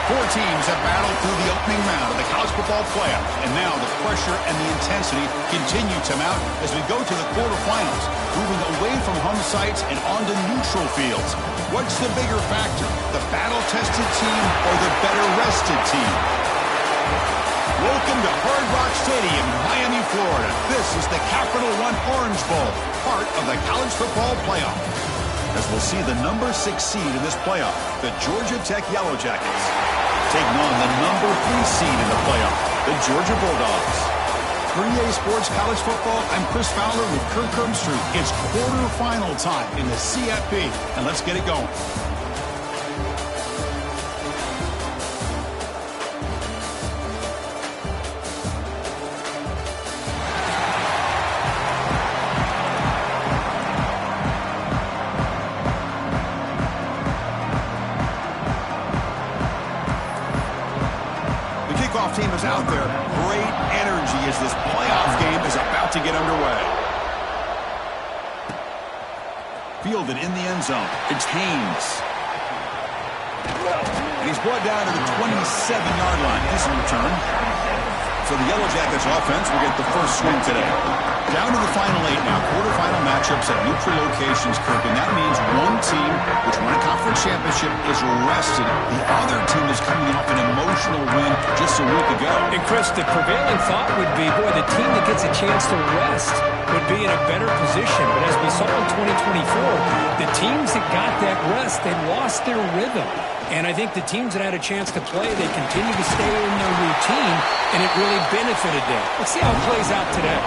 Four teams have battled through the opening round of the college football playoff, and now the pressure and the intensity continue to mount as we go to the quarterfinals, moving away from home sites and onto neutral fields. What's the bigger factor, the battle-tested team or the better-rested team? Welcome to Hard Rock Stadium, Miami, Florida. This is the Capital One Orange Bowl, part of the college football playoff. As we'll see the number 6 seed in this playoff, the Georgia Tech Yellow Jackets, taking on the number 3 seed in the playoff, the Georgia Bulldogs. For EA Sports College Football, I'm Chris Fowler with Kirk Herbstreit. It's quarterfinal time in the CFP, and let's get it going. Team is out there. Great energy as this playoff game is about to get underway. Fielded in the end zone. It's Haynes. And he's brought down to the 27-yard line. Easy return. So the Yellow Jackets offense will get the first swing today. Down to the final 8 now. Quarterfinal matchups at neutral locations, Kirk. And that means one team, which won a conference championship, is rested. The other team is coming off an emotional win just a week ago. And Chris, the prevailing thought would be, boy, the team that gets a chance to rest would be in a better position. But as we saw in 2024, the teams that got that rest, they lost their rhythm. And I think the teams that had a chance to play, they continue to stay in their routine, and it really benefited them. Let's see how it plays out today.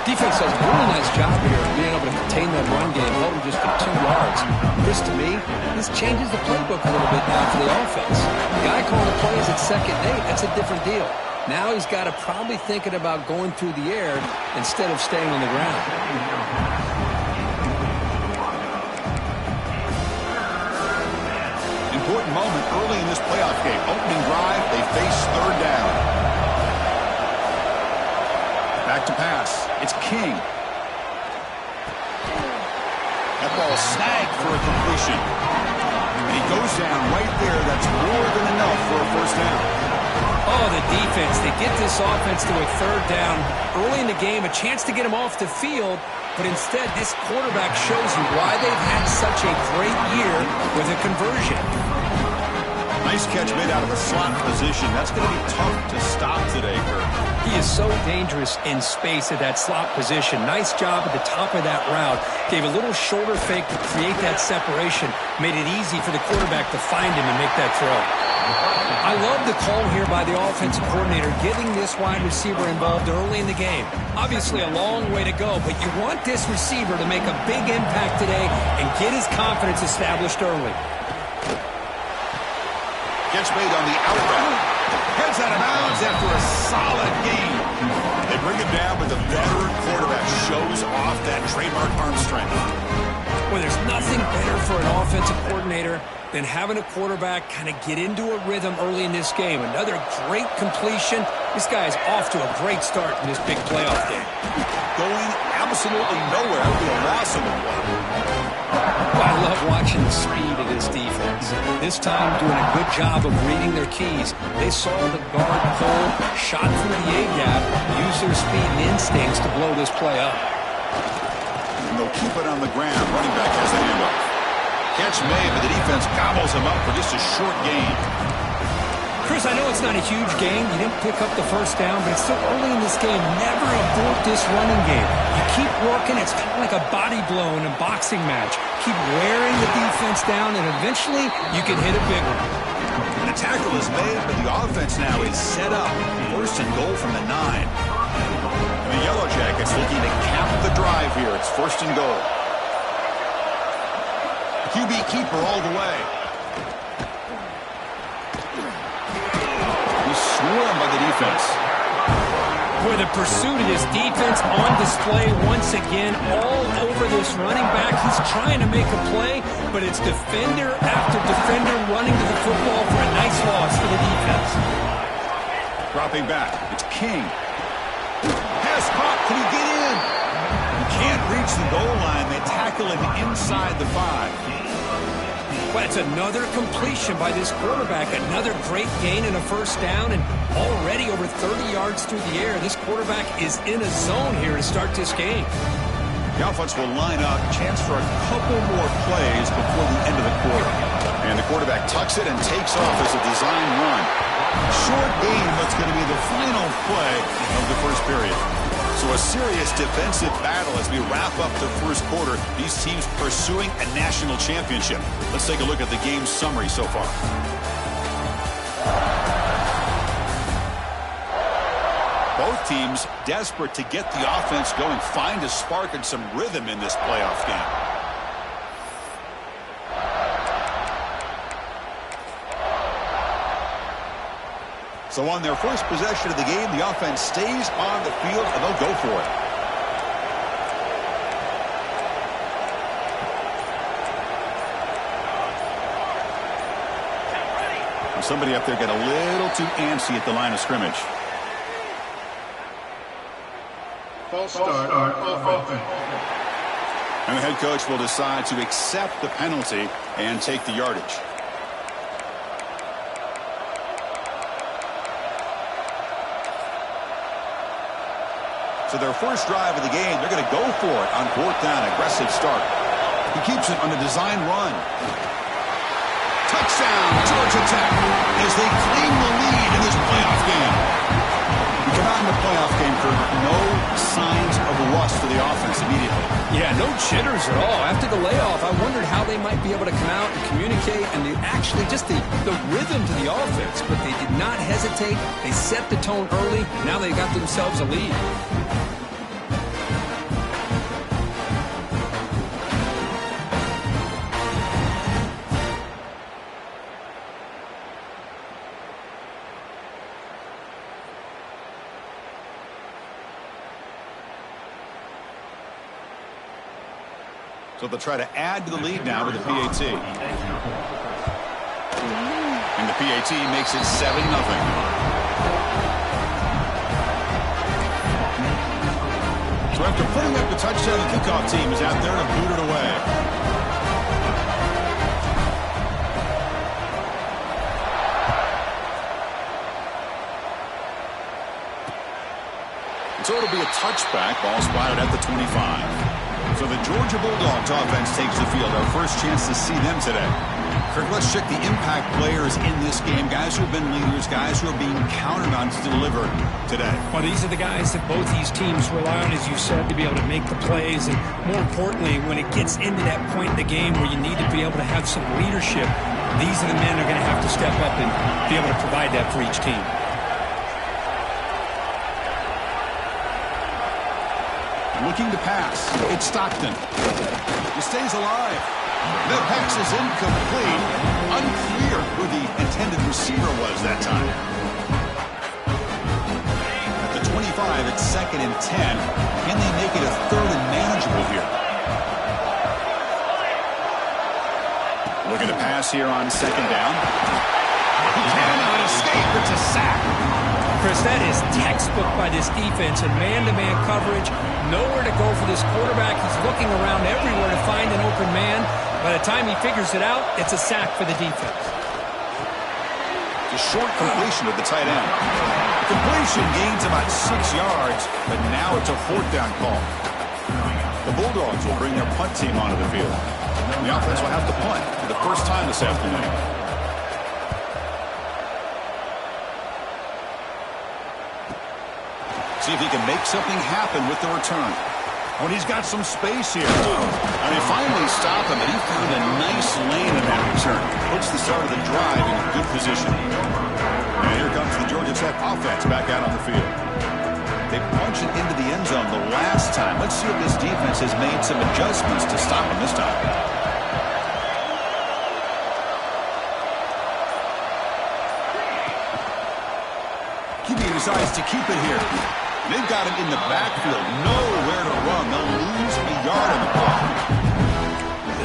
Defense does a really nice job here of being able to contain that run game, hold them just for 2 yards. Chris, to me, this changes the playbook a little bit now for the offense. The guy calling the plays at 2nd and 8, that's a different deal. Now he's got to probably thinking about going through the air instead of staying on the ground. Important moment early in this playoff game. Opening drive, they face 3rd down. Back to pass. It's King. That ball snagged for a completion. And he goes down right there. That's more than enough for a first down. Oh, the defense. They get this offense to a 3rd down early in the game, a chance to get him off the field. But instead, this quarterback shows you why they've had such a great year with a conversion. Nice catch made out of the slot position. That's going to be tough to stop today, Kirk. He is so dangerous in space at that slot position. Nice job at the top of that route. Gave a little shoulder fake to create that separation. Made it easy for the quarterback to find him and make that throw. I love the call here by the offensive coordinator, getting this wide receiver involved early in the game. Obviously a long way to go, but you want this receiver to make a big impact today and get his confidence established early. Catch made on the out route. Heads out of bounds after a solid game. They bring him down, but the veteran quarterback shows off that trademark arm strength. Well, there's nothing better for an offensive coordinator than having a quarterback kind of get into a rhythm early in this game. Another great completion. This guy is off to a great start in this big playoff game. Going absolutely nowhere after a loss of the play. I love watching the speed of this defense. This time doing a good job of reading their keys. They saw the guard pull, shot through the A-gap, use their speed and instincts to blow this play up. And they'll keep it on the ground. Running back has the handoff. Catch made, but the defense gobbles him up for just a short gain. Chris, I know it's not a huge game. You didn't pick up the first down, but it's still early in this game. Never abort this running game. You keep working. It's kind of like a body blow in a boxing match. Keep wearing the defense down, and eventually you can hit a big one. And a tackle is made, but the offense now is set up. 1st and goal from the 9. And the Yellow Jackets looking to cap the drive here. It's 1st and goal. QB keeper all the way. Swarmed by the defense. Boy, the pursuit of this defense on display once again all over this running back. He's trying to make a play, but it's defender after defender running to the football for a nice loss for the defense. Dropping back, it's King. Pass caught, can he get in? He can't reach the goal line. They tackle him inside the 5. Well, that's another completion by this quarterback. Another great gain and a first down, and already over 30 yards through the air. This quarterback is in a zone here to start this game. The offense will line up, chance for a couple more plays before the end of the quarter. And the quarterback tucks it and takes off as a design run. Short gain, what's going to be the final play of the first period. So a serious defensive battle as we wrap up the first quarter. These teams pursuing a national championship. Let's take a look at the game summary so far. Both teams desperate to get the offense going, find a spark and some rhythm in this playoff game. So on their first possession of the game, the offense stays on the field, and they'll go for it. And somebody up there got a little too antsy at the line of scrimmage. False start on offense. And the head coach will decide to accept the penalty and take the yardage. So their first drive of the game, they're going to go for it on fourth down. Aggressive start. He keeps it on a design run. Touchdown, Georgia Tech, as they claim the lead in this playoff game. We come out in the playoff game, Kurt, no signs of rust for the offense immediately. Yeah, no jitters at all. After the layoff, I wondered how they might be able to come out and communicate and actually just the rhythm to the offense. But they did not hesitate. They set the tone early. Now they got themselves a lead. So they'll try to add to the lead now with the PAT. And the PAT makes it 7-0. So after putting up the touchdown, the kickoff team is out there to boot it away. So it'll be a touchback. Ball spotted at the 25. So the Georgia Bulldogs offense takes the field. Our first chance to see them today. Kirk, let's check the impact players in this game. Guys who have been leaders, guys who are being counted on to deliver today. Well, these are the guys that both these teams rely on, as you said, to be able to make the plays. And more importantly, when it gets into that point in the game where you need to be able to have some leadership, these are the men that are going to have to step up and be able to provide that for each team. Looking to pass. It's Stockton. He stays alive. The pass is incomplete. Unclear who the intended receiver was that time. At the 25, it's 2nd and 10. Can they make it a 3rd and manageable here? Looking to pass here on 2nd down. He cannot escape. It's a sack. Chris, that is textbook by this defense and man-to-man coverage. Nowhere to go for this quarterback. He's looking around everywhere to find an open man. By the time he figures it out, it's a sack for the defense. A short completion of the tight end. The completion gains about 6 yards, but now it's a 4th down call. The Bulldogs will bring their punt team onto the field. The offense will have to punt for the first time this afternoon. See if he can make something happen with the return. When he's got some space here. And they finally stop him, but he found a nice lane in that return. Puts the start of the drive in a good position. And here comes the Georgia Tech offense back out on the field. They punch it into the end zone the last time. Let's see if this defense has made some adjustments to stop him this time. QB decides to keep it here. They've got him in the backfield. Nowhere to run. They'll lose a yard on the clock.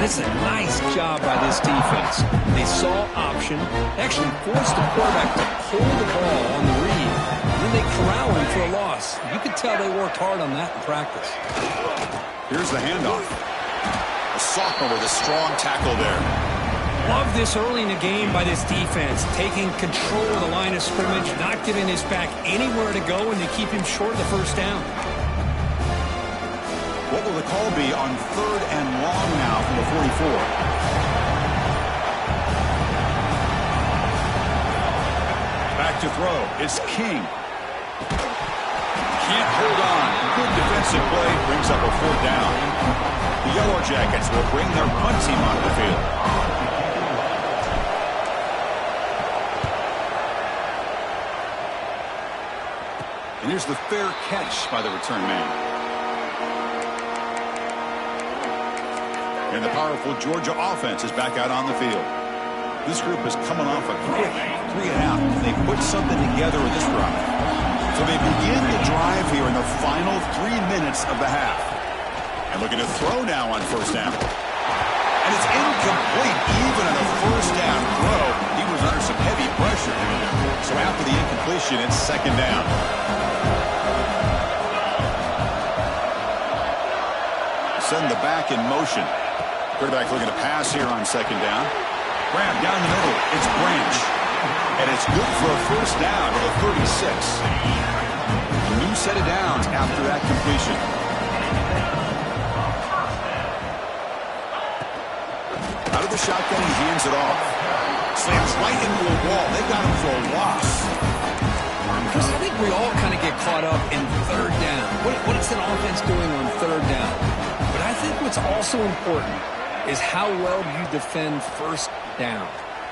This is a nice job by this defense. They saw option, actually forced the quarterback to pull the ball on the read, and then they corral him for a loss. You could tell they worked hard on that in practice. Here's the handoff. A sophomore with a strong tackle there. Love this early in the game by this defense, taking control of the line of scrimmage, not giving his back anywhere to go, and to keep him short of the first down. What will the call be on 3rd and long now from the 44? Back to throw. It's King. Can't hold on. Good defensive play. Brings up a 4th down. The Yellow Jackets will bring their punt team onto the field. And here's the fair catch by the return man. And the powerful Georgia offense is back out on the field. This group is coming off a quick 3 and out. They put something together in this drive. So they begin the drive here in the final 3 minutes of the half. And looking to throw now on 1st down. And it's incomplete even on the 1st down throw. He was under some heavy pressure. So after the incompletion, it's 2nd down. Send the back in motion. Quarterback looking to pass here on 2nd down. Grab down the middle. It's Branch. And it's good for a 1st down to the 36. A new set of downs after that completion. Out of the shotgun, he hands it off. Slams right into a wall. They got him for a loss. Chris, I think we all kind of get caught up in 3rd down. What is that offense doing on 3rd down? But I think what's also important is how well you defend 1st down.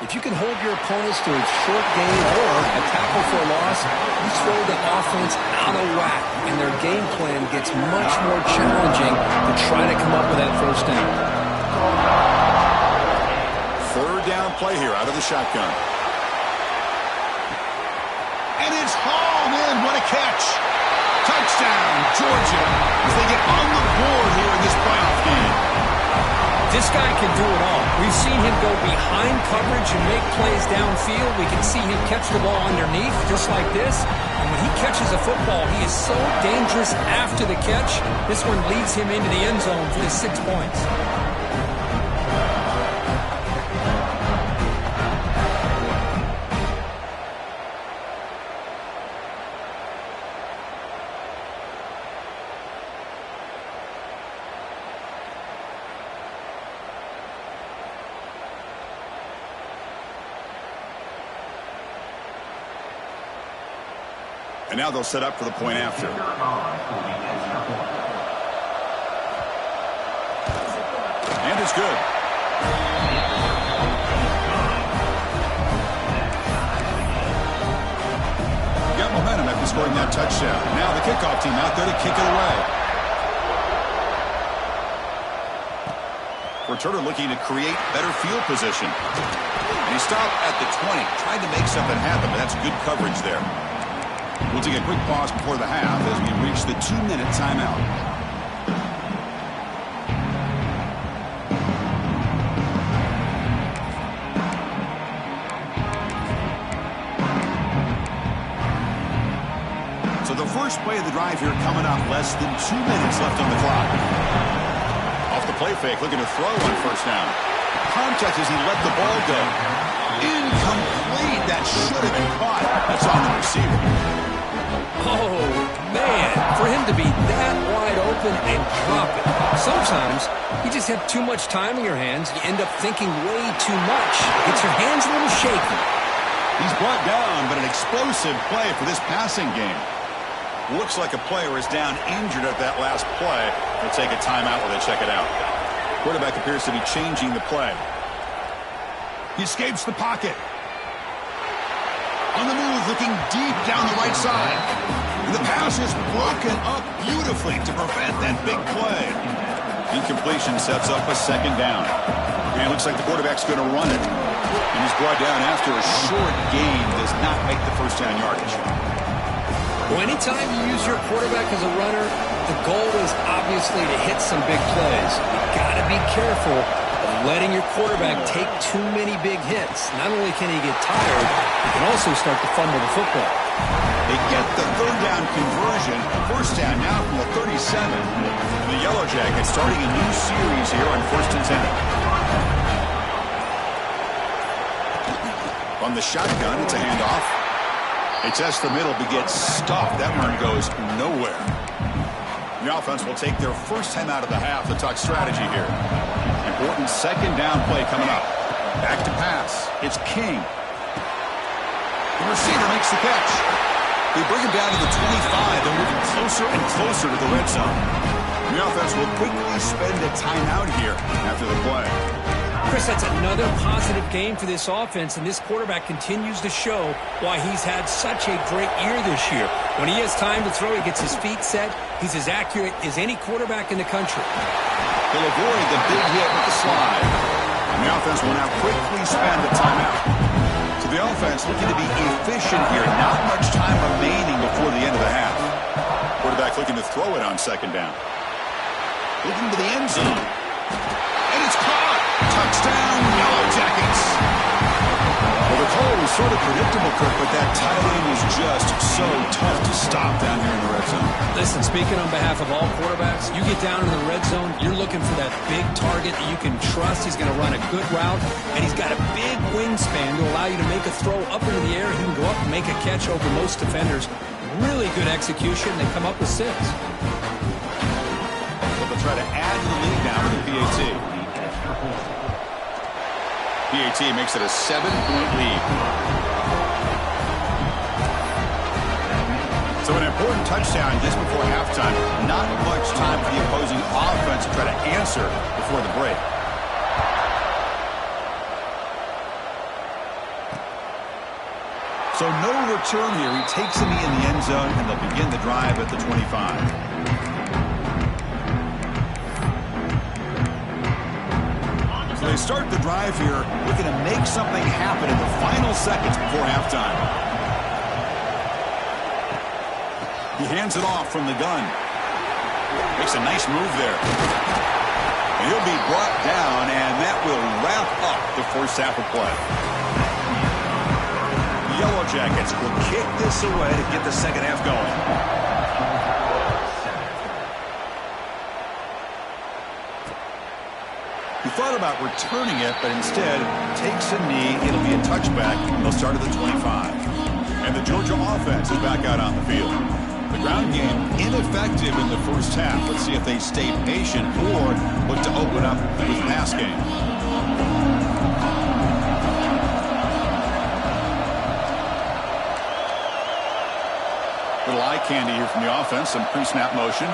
If you can hold your opponents to a short gain or a tackle for a loss, you throw the offense out of whack, and their game plan gets much more challenging to try to come up with that 1st down. 3rd down play here out of the shotgun. And it's hauled in. What a catch. Touchdown, Georgia, as they get on the board here in this playoff game. This guy can do it all. We've seen him go behind coverage and make plays downfield. We can see him catch the ball underneath, just like this. And when he catches a football, he is so dangerous after the catch. This one leads him into the end zone for the 6 points. And now they'll set up for the point after. And it's good. Got momentum after scoring that touchdown. Now the kickoff team out there to kick it away. Returner looking to create better field position. And he stopped at the 20. Tried to make something happen, but that's good coverage there. We'll take a quick pause before the half as we reach the 2-minute timeout. So the first play of the drive here coming up, less than 2 minutes left on the clock. Off the play fake, looking to throw on 1st down. Contact as he let the ball go. Incomplete. That should have been caught. That's on the receiver. Oh, man, for him to be that wide open and drop it. Sometimes you just have too much time in your hands. You end up thinking way too much. Gets your hands a little shaky. He's brought down, but an explosive play for this passing game. Looks like a player is down injured at that last play. They'll take a timeout while they check it out. Quarterback appears to be changing the play. He escapes the pocket. On the move, looking deep down the right side. And the pass is broken up beautifully to prevent that big play. Incompletion sets up a 2nd down. And it looks like the quarterback's going to run it. And he's brought down after a short gain. Does not make the 1st down yardage. Well, anytime you use your quarterback as a runner, the goal is obviously to hit some big plays. You've got to be careful of letting your quarterback take too many big hits. Not only can he get tired, he can also start to fumble the football. They get the 3rd down conversion. 1st down now from the 37. The Yellow Jackets starting a new series here on 1st and 10. On the shotgun, it's a handoff. They test the middle, but gets stopped. That one goes nowhere. The offense will take their first time out of the half to talk strategy here. Important second down play coming up. Back to pass. It's King. The receiver makes the catch. They bring him down to the 25. They're moving closer and closer to the red zone. The offense will quickly spend a timeout here after the play. Chris, that's another positive game for this offense, and this quarterback continues to show why he's had such a great year this year. When he has time to throw, he gets his feet set. He's as accurate as any quarterback in the country. He'll avoid the big hit with the slide. And the offense will now quickly spend a timeout. So the offense looking to be efficient here. Not much time remaining before the end of the half. Quarterback looking to throw it on second down. Looking to the end zone. And it's caught. Touchdown, Yellow Jackets. Well, the call was sort of predictable, Kirk, but that tight end was just so tough to stop down here in the red zone. Listen, speaking on behalf of all quarterbacks, you get down in the red zone, you're looking for that big target that you can trust. He's going to run a good route, and he's got a big wingspan to allow you to make a throw up into the air. He can go up and make a catch over most defenders. Really good execution. They come up with 6. They'll try to add to the lead now with the PAT. PAT makes it a 7-point lead. So an important touchdown just before halftime. Not much time for the opposing offense to try to answer before the break. So no return here. He takes the knee in the end zone, and they'll begin the drive at the 25. They start the drive here, looking to make something happen in the final seconds before halftime. He hands it off from the gun. Makes a nice move there. And he'll be brought down, and that will wrap up the first half of play. The Yellow Jackets will kick this away to get the second half going. He thought about returning it, but instead takes a knee. It'll be a touchback. They'll start at the 25. And the Georgia offense is back out on the field. The ground game ineffective in the first half. Let's see if they stay patient or look to open up with the pass game. Little eye candy here from the offense. Some pre-snap motion.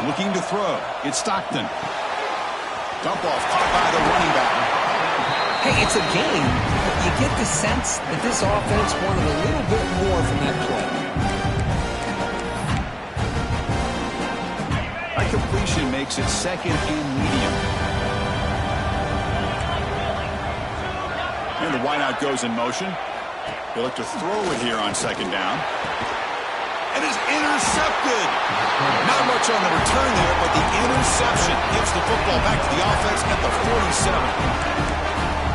Looking to throw. It's Stockton. Dump off, caught by the running back. Hey, it's a game, but you get the sense that this offense wanted a little bit more from that play. That completion makes it second and medium. And the wideout goes in motion. They look to throw it here on second down. And is intercepted. Not much on the return there, but the interception gives the football back to the offense at the 47.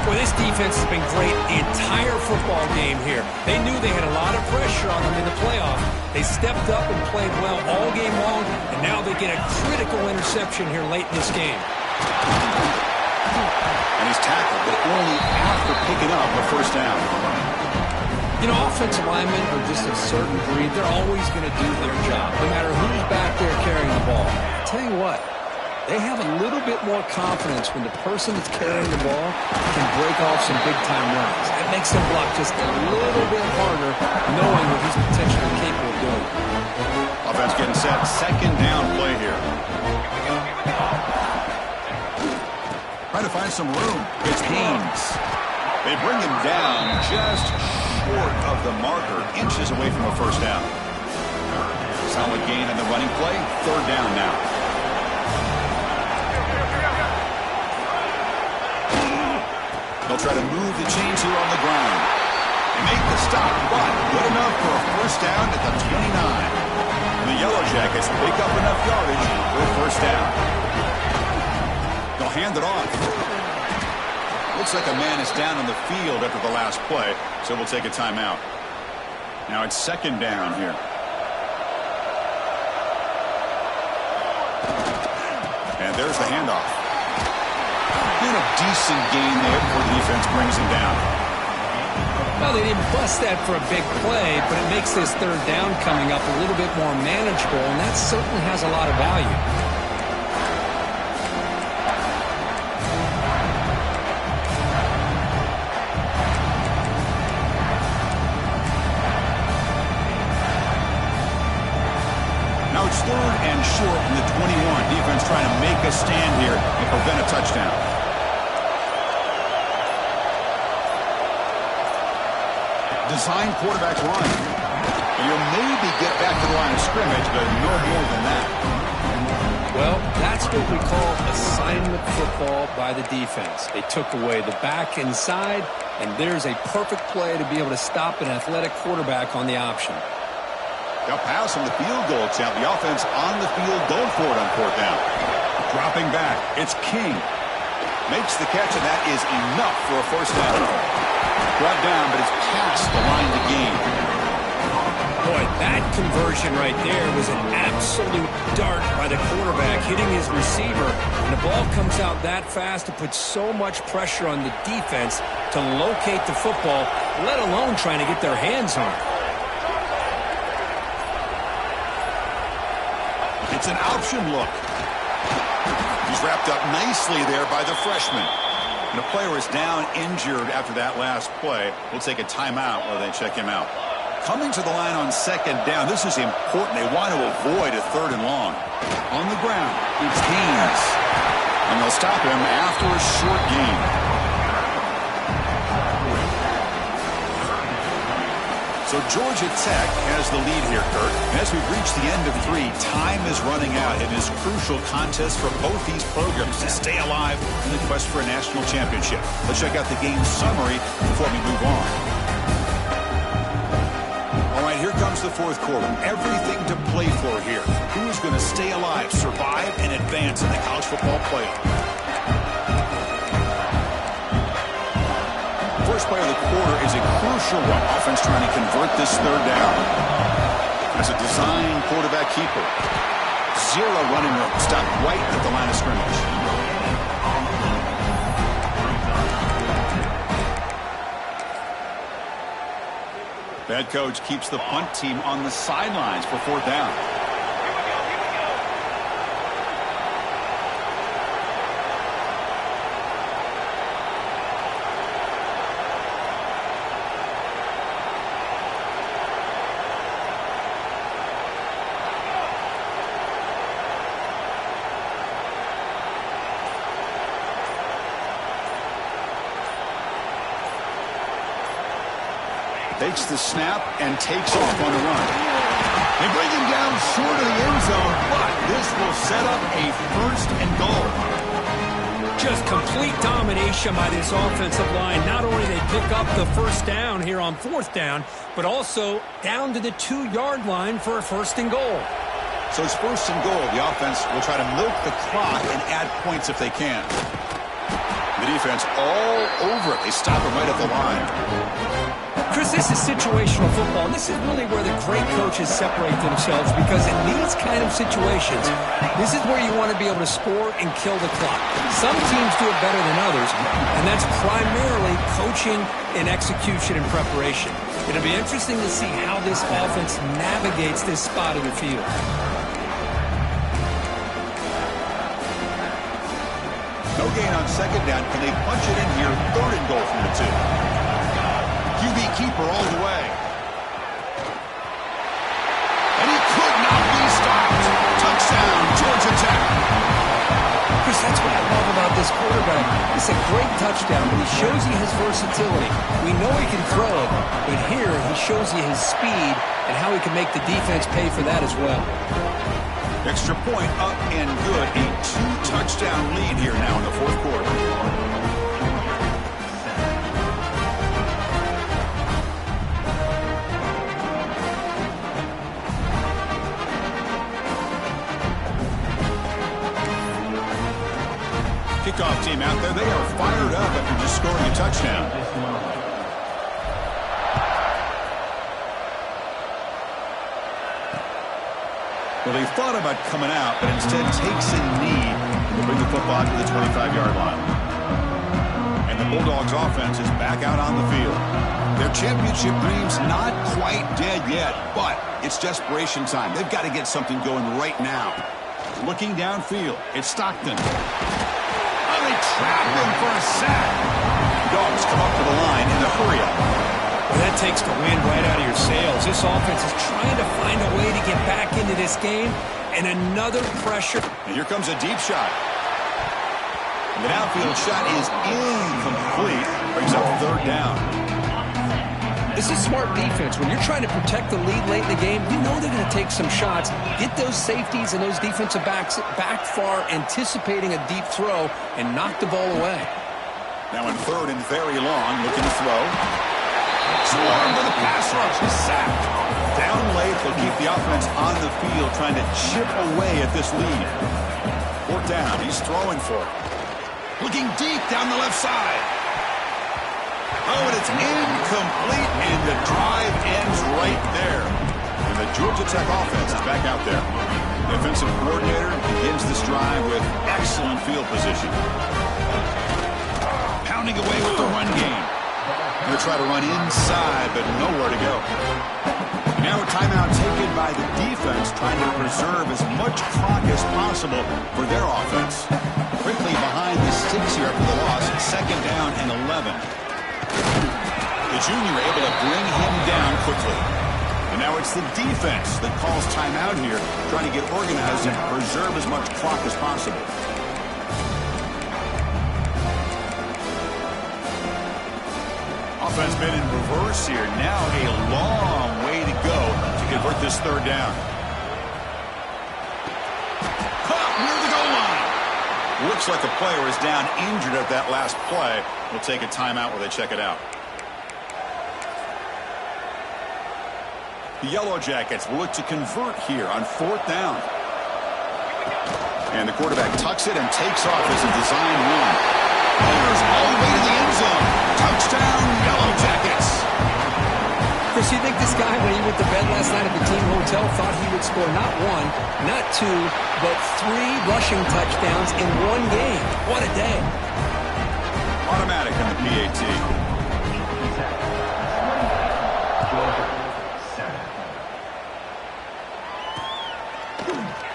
Well, this defense has been great the entire football game here. They knew they had a lot of pressure on them in the playoff. They stepped up and played well all game long, and now they get a critical interception here late in this game. And he's tackled, but only after picking up a first down. You know, offensive linemen are just a certain breed. They're always going to do their job, no matter who's back there carrying the ball. I'll tell you what, they have a little bit more confidence when the person that's carrying the ball can break off some big-time runs. That makes them block just a little bit harder, knowing what he's potentially capable of doing. Offense getting set. Second down play here. Trying to find some room. It's Haynes. They bring him down just short of the marker, inches away from a first down. Solid gain on the running play. Third down now. They'll try to move the chains here on the ground. They make the stop, but good enough for a first down at the 29. The Yellow Jackets pick up enough yardage for a first down. They'll hand it off. Looks like a man is down on the field after the last play, so we'll take a timeout. Now it's second down here. And there's the handoff. Been a decent gain there before the defense brings him down. Well, they didn't bust that for a big play, but it makes this third down coming up a little bit more manageable, and that certainly has a lot of value. Now it's 3rd and short from the 21. Defense trying to make a stand here and prevent a touchdown. Design quarterback run. You'll maybe get back to the line of scrimmage, but no more than that. Well, that's what we call assignment football by the defense. They took away the back inside, and there's a perfect play to be able to stop an athletic quarterback on the option. They'll pass on the field goal attempt. The offense on the field going for it on 4th down. Dropping back, it's King. Makes the catch, and that is enough for a 1st down. Brought down, but it's past the line to gain. Boy, that conversion right there was an absolute dart by the quarterback, hitting his receiver. And the ball comes out that fast to put so much pressure on the defense to locate the football, let alone trying to get their hands on it. It's an option look. He's wrapped up nicely there by the freshman. And the player is down injured after that last play. We'll take a timeout while they check him out. Coming to the line on 2nd down. This is important. They want to avoid a 3rd and long. On the ground, it's Haynes. And they'll stop him after a short gain. So Georgia Tech has the lead here, Kurt. And as we've reached the end of 3, time is running out. It is a crucial contest for both these programs to stay alive in the quest for a national championship. Let's check out the game summary before we move on. All right, here comes the 4th quarter. Everything to play for here. Who is going to stay alive, survive, and advance in the college football playoff? First play of the quarter is a crucial one. Offense trying to convert this 3rd down. As a design quarterback keeper. 0 running room. Stopped right at the line of scrimmage. Bad coach keeps the punt team on the sidelines for 4th down. Takes the snap and takes off on a run. They bring him down short of the end zone, but this will set up a 1st and goal. Just complete domination by this offensive line. Not only they pick up the 1st down here on 4th down, but also down to the 2-yard line for a 1st and goal. So it's 1st and goal. The offense will try to milk the clock and add points if they can. The defense all over it. They stop him right at the line. Chris, this is situational football. This is really where the great coaches separate themselves, because in these kind of situations, this is where you want to be able to score and kill the clock. Some teams do it better than others, and that's primarily coaching and execution and preparation. It'll be interesting to see how this offense navigates this spot of the field. No gain on 2nd down. Can they punch it in here? 3rd and goal from the 2. QB keeper all the way. And he could not be stopped. Touchdown, Georgia Tech. Chris, that's what I love about this quarterback. It's a great touchdown, but he shows you his versatility. We know he can throw it, but here he shows you his speed and how he can make the defense pay for that as well. Extra point up and good. A 2-touchdown lead here now in the 4th quarter. Kickoff team out there. They are fired up after just scoring a touchdown. Well, they thought about coming out, but instead takes a knee to bring the football to the 25-yard line. And the Bulldogs offense is back out on the field. Their championship dreams not quite dead yet, but it's desperation time. They've got to get something going right now. Looking downfield, it's Stockton. Oh, they trap him for a sack. Dogs come up to the line in a hurry-up. Well, that takes the wind right out of your sails. This offense is trying to find a way to get back into this game, and another pressure. And here comes a deep shot. The downfield shot is incomplete. Brings up third down. This is smart defense. When you're trying to protect the lead late in the game, you know they're going to take some shots, get those safeties and those defensive backs back far, anticipating a deep throw, and knock the ball away. Now in third and very long, looking to throw. Swarm to the pass rush. He's sacked. Down late, they'll keep the offense on the field, trying to chip away at this lead. Fourth down, he's throwing for it. Looking deep down the left side. Oh, and it's incomplete, and the drive ends right there. And the Georgia Tech offense is back out there. The offensive coordinator begins this drive with excellent field position. Pounding away with the run game. Going to try to run inside, but nowhere to go. Now a timeout taken by the defense, trying to preserve as much clock as possible for their offense. Quickly behind the sticks here after the loss, second down and 11. The junior able to bring him down quickly. And now it's the defense that calls timeout here, trying to get organized and preserve as much clock as possible. Offense been in reverse here. Now a long way to go to convert this third down. Caught near the goal line. Looks like a player is down injured at that last play. We'll take a timeout while they check it out. The Yellow Jackets will look to convert here on fourth down. And the quarterback tucks it and takes off as a design run. Fires all the way to the end zone. Touchdown, Yellow Jackets. Chris, you think this guy, when he went to bed last night at the team hotel, thought he would score not one, not two, but 3 rushing touchdowns in one game? What a day. Automatic in the PAT.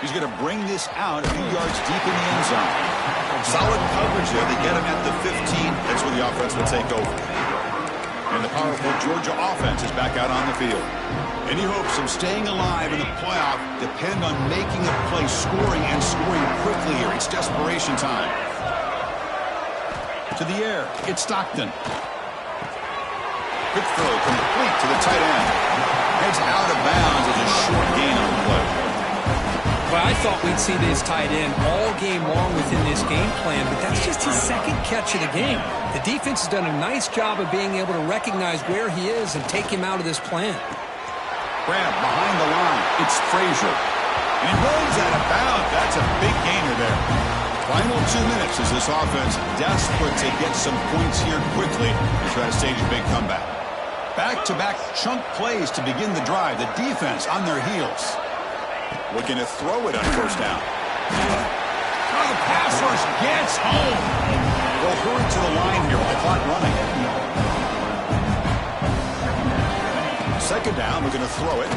He's going to bring this out a few yards deep in the end zone. Solid coverage there. They get him at the 15. That's where the offense will take over. And the powerful Georgia offense is back out on the field. Any hopes of staying alive in the playoff depend on making a play, scoring and scoring quickly here. It's desperation time. To the air, it's Stockton. Quick throw complete to the tight end. Heads out of bounds as a short gain on the play. Well, I thought we'd see this tight end all game long within this game plan, but that's just his second catch of the game. The defense has done a nice job of being able to recognize where he is and take him out of this plan. Grab behind the line. It's Frazier. And he rolls out of bounds. That's a big gainer there. Final 2 minutes as this offense desperate to get some points here quickly and try to stage a big comeback. Back-to-back chunk plays to begin the drive. The defense on their heels. Looking to throw it on first down. Oh, the pass rush gets home. They'll hurry to the line here with the clock running. Second down, looking to throw it.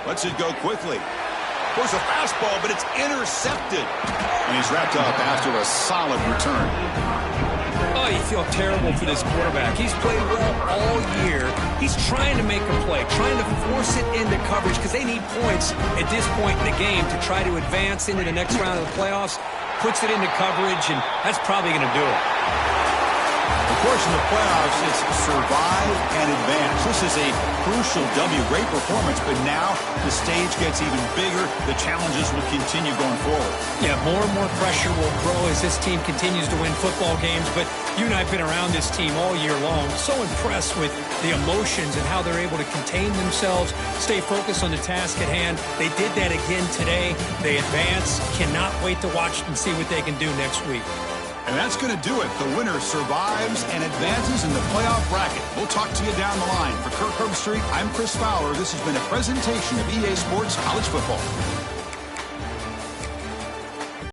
Lets it go quickly. Goes a fastball, but it's intercepted. And he's wrapped up after a solid return. Oh, you feel terrible for this quarterback. He's played well all year. He's trying to make a play, trying to force it into coverage because they need points at this point in the game to try to advance into the next round of the playoffs. Puts it into coverage, and that's probably going to do it. Of course, in the playoffs, it's survive and advance. This is a crucial W. Great performance, but now the stage gets even bigger. The challenges will continue going forward. Yeah, more and more pressure will grow as this team continues to win football games, but you and I have been around this team all year long. So impressed with the emotions and how they're able to contain themselves, stay focused on the task at hand. They did that again today. They advance. Cannot wait to watch and see what they can do next week. And that's going to do it. The winner survives and advances in the playoff bracket. We'll talk to you down the line. For Kirk Herbstreit, I'm Chris Fowler. This has been a presentation of EA Sports College Football.